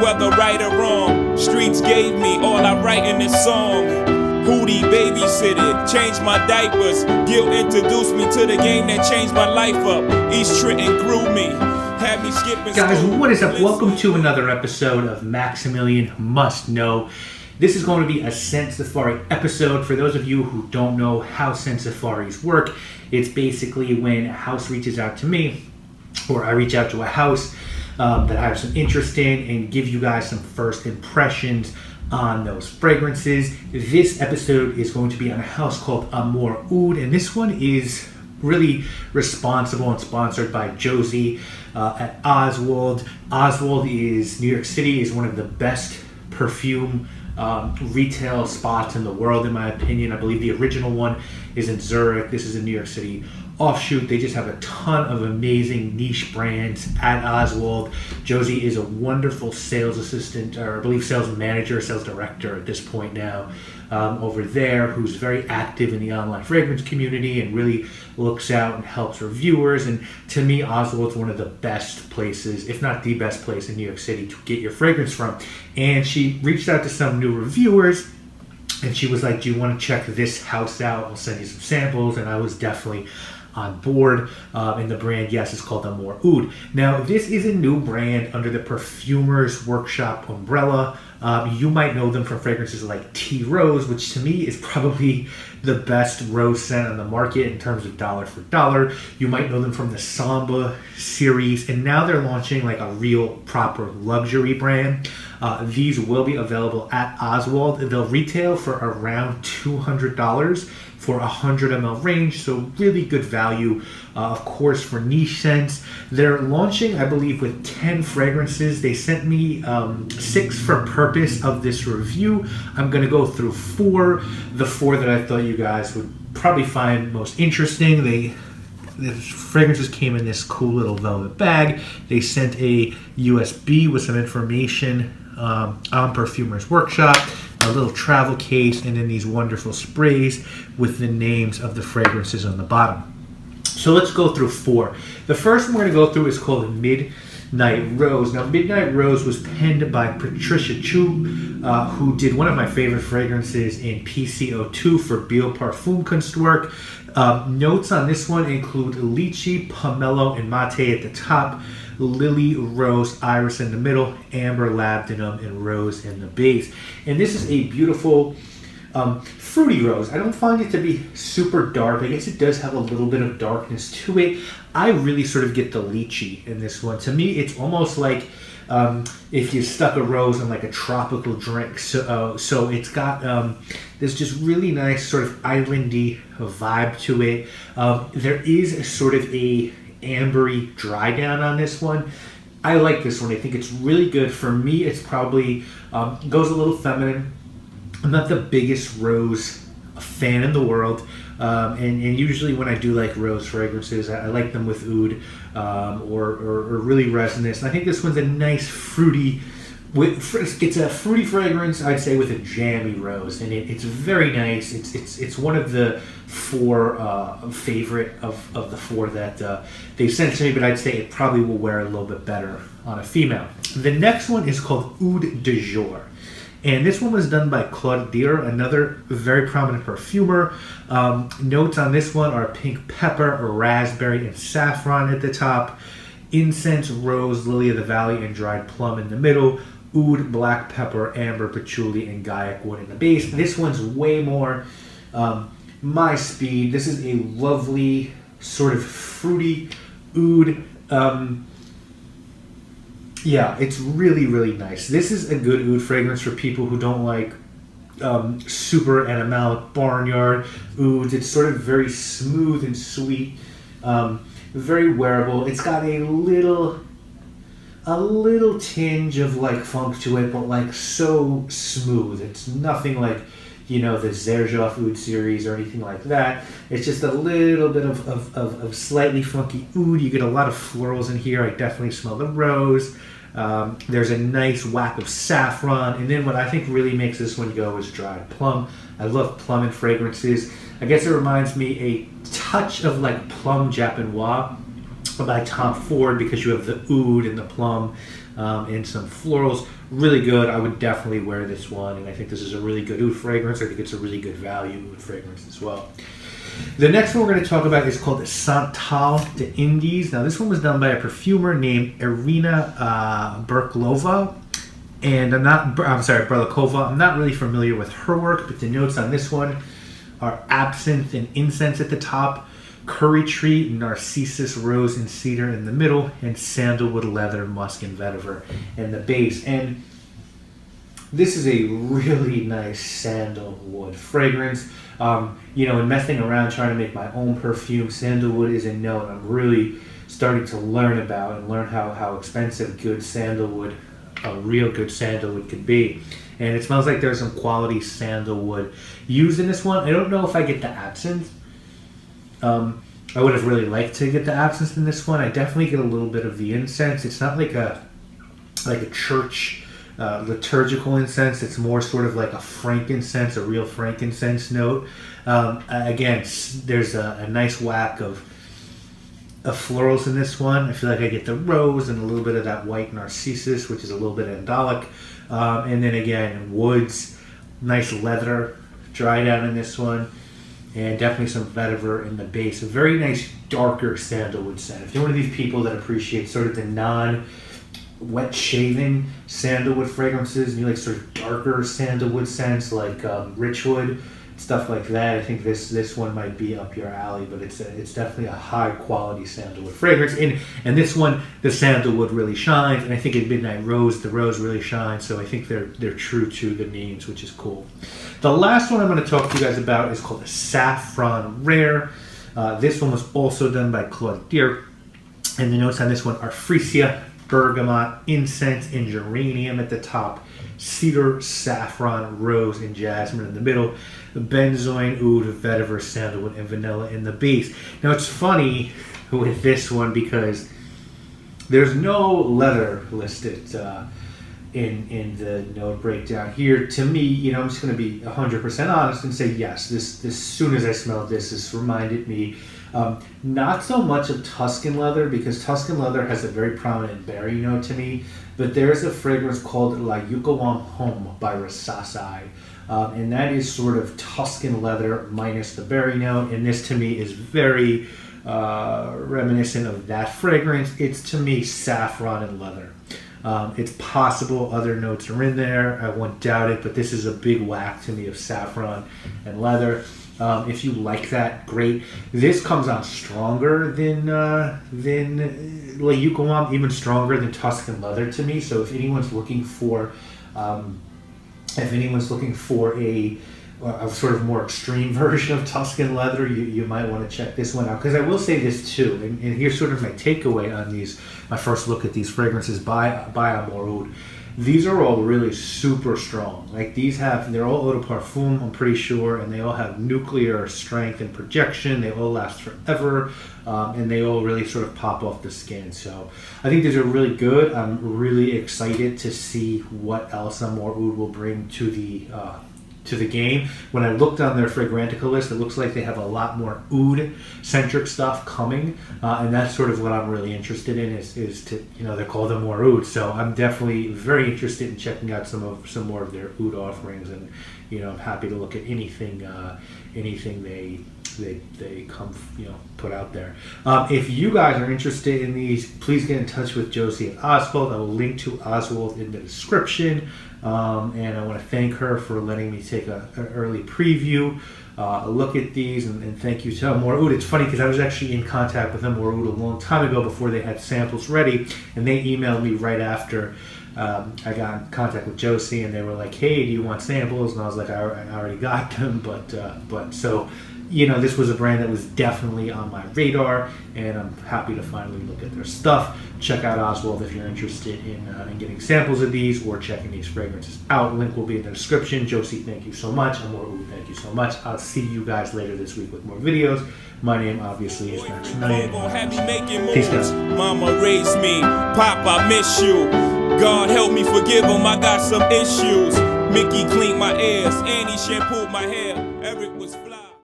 whether right or wrong. Streets gave me all I write in this song. Hootie babysitted, changed my diapers. Gil introduced me to the game that changed my life up. East Trenton grew me, had me skipping. Guys, what is up? Welcome to another episode of Maximilian Must Know. This is going to be a Scent Safari episode. For those of you who don't know how Scent Safaris work, it's basically when a house reaches out to me, or I reach out to a house that I have some interest in, and give you guys some first impressions on those fragrances. This episode is going to be on a house called Amouroud, and this one is really responsible and sponsored by Josie at Osswald. Osswald is New York City, is one of the best perfume retail spots in the world, in my opinion. I believe the original one is in Zurich. This is a New York City offshoot. They just have a ton of amazing niche brands at Osswald. Josie is a wonderful sales assistant, or I believe sales manager, sales director at this point now, over there, who's very active in the online fragrance community and really looks out and helps reviewers. And to me, Osswald's one of the best places, if not the best place in New York City to get your fragrance from. And she reached out to some new reviewers, and she was like, do you want to check this house out? I'll send you some samples. And I was definitely on board. And the brand, yes, is called Amouroud. Now, this is a new brand under the Perfumers Workshop umbrella. You might know them from fragrances like Tea Rose, which to me is probably the best rose scent on the market in terms of dollar for dollar. You might know them from the Samba series, and now they're launching like a real proper luxury brand. These will be available at Osswald. They'll retail for around $200 for a 100 ml range, so really good value, of course, for niche scents. They're launching, I believe, with 10 fragrances. They sent me 6 for purpose of this review. I'm going to go through 4, the 4 that I thought you guys would probably find most interesting. The fragrances came in this cool little velvet bag. They sent a USB with some information on Perfumers Workshop, a little travel case, and then these wonderful sprays with the names of the fragrances on the bottom. So let's go through 4. The first one we're going to go through is called Midnight Rose. Now, Midnight Rose was penned by Patricia Chu, who did one of my favorite fragrances in PCO2 for Bio Parfum Kunstwerk. Notes on this one include lychee, pomelo, and mate at the top, lily, rose, iris in the middle, amber, labdanum, and rose in the base. And this is a beautiful fruity rose. I don't find it to be super dark. I guess it does have a little bit of darkness to it. I really sort of get the lychee in this one. To me, it's almost like if you stuck a rose in like a tropical drink. So it's got this just really nice sort of islandy vibe to it. There is sort of a ambery dry down on this one. I like this one. I think it's really good. For me, it's probably goes a little feminine. I'm not the biggest rose fan in the world, and usually when I do like rose fragrances, I like them with oud or really resinous. And I think this one's a nice fruity. It's a fruity fragrance, I'd say, with a jammy rose, and it's very nice. It's one of the 4 favorite of the 4 that they sent to me, but I'd say it probably will wear a little bit better on a female. The next one is called Oude de Jour, and this one was done by Claude Dier, another very prominent perfumer. Notes on this one are pink pepper, raspberry, and saffron at the top, incense, rose, lily of the valley, and dried plum in the middle, oud, black pepper, amber, patchouli, and gaiac wood in the base. This one's way more my speed. This is a lovely sort of fruity oud. Yeah, it's really, really nice. This is a good oud fragrance for people who don't like super animalic barnyard ouds. It's sort of very smooth and sweet, very wearable. It's got a little tinge of like funk to it, but like so smooth. It's nothing like, you know, the Xerjoff Oud series or anything like that. It's just a little bit of slightly funky oud. You get a lot of florals in here. I definitely smell the rose. There's a nice whack of saffron, and then what I think really makes this one go is dried plum. I love plum in fragrances. I guess it reminds me a touch of like Plum Japanois by Tom Ford, because you have the oud and the plum. and some florals. Really good. I would definitely wear this one, and I think this is a really good oud fragrance. I think it's a really good value oud fragrance as well. The next one we're going to talk about is called Santalum Indis. Now, this one was done by a perfumer named Irina Berklova. And Berlikova. I'm not really familiar with her work, but the notes on this one are absinthe and incense at the top, curry tree, narcissus, rose, and cedar in the middle, and sandalwood, leather, musk, and vetiver in the base. And this is a really nice sandalwood fragrance. In messing around trying to make my own perfume, sandalwood is a note I'm really starting to learn about and learn how expensive a real good sandalwood could be. And it smells like there's some quality sandalwood used in this one. I don't know if I get the absinthe. I would have really liked to get the absinthe in this one. I definitely get a little bit of the incense. It's not like a church liturgical incense. It's more sort of like a frankincense, a real frankincense note. Again, there's a nice whack of florals in this one. I feel like I get the rose and a little bit of that white narcissus, which is a little bit andalic. And then again, woods, nice leather, dried out in this one, and definitely some vetiver in the base. A very nice darker sandalwood scent. If you're one of these people that appreciate sort of the non-wet shaving sandalwood fragrances, and you like sort of darker sandalwood scents like Richwood, stuff like that, I think this one might be up your alley, but it's definitely a high quality sandalwood fragrance. And this one, the sandalwood really shines, and I think in Midnight Rose, the rose really shines. So I think they're true to the names, which is cool. The last one I'm going to talk to you guys about is called the Saffron Rare. This one was also done by Claude Deer, and the notes on this one are freesia, bergamot, incense, and geranium at the top, cedar, saffron, rose, and jasmine in the middle, benzoin, oud, vetiver, sandalwood, and vanilla in the base. Now, it's funny with this one because there's no leather listed in the note breakdown here. To me, I'm just going to be 100% honest and say yes. This as soon as I smelled this reminded me not so much of Tuscan leather, because Tuscan leather has a very prominent berry note to me, but there's a fragrance called La Yucawam Home by Rasasai, and that is sort of Tuscan leather minus the berry note, and this to me is very reminiscent of that fragrance. It's to me saffron and leather. It's possible other notes are in there, I won't doubt it, but this is a big whack to me of saffron and leather. If you like that, great. This comes out stronger than La Yucawam, even stronger than Tuscan leather to me. So if anyone's looking for a sort of more extreme version of Tuscan leather, you might want to check this one out. Because I will say this too, and here's sort of my takeaway on my first look at these fragrances by Amouroud. These are all really super strong. Like they're all eau de parfum, I'm pretty sure, and they all have nuclear strength and projection. They all last forever, and they all really sort of pop off the skin. So I think these are really good. I'm really excited to see what else Amouroud will bring to the game. When I looked on their Fragrantica list, it looks like they have a lot more oud-centric stuff coming, and that's sort of what I'm really interested in. Is to they're called Amouroud, so I'm definitely very interested in checking out some more of their oud offerings, and I'm happy to look at anything they come put out there. If you guys are interested in these, please get in touch with Josie and Osswald. I will link to Osswald in the description. And I want to thank her for letting me take an early preview, a look at these, and thank you to Amouroud. It's funny because I was actually in contact with Amouroud a long time ago before they had samples ready, and they emailed me right after I got in contact with Josie, and they were like, "Hey, do you want samples?" And I was like, "I already got them," but so. This was a brand that was definitely on my radar, and I'm happy to finally look at their stuff. Check out Osswald if you're interested in getting samples of these or checking these fragrances out. Link will be in the description. Josie, thank you so much. Amouroud, thank you so much. I'll see you guys later this week with more videos. My name, obviously, is Maximilian. Peace, guys. Mama raised me. Pop, I miss you. God help me forgive him. I got some issues. Mickey cleaned my ears. Annie shampooed my hair. Eric was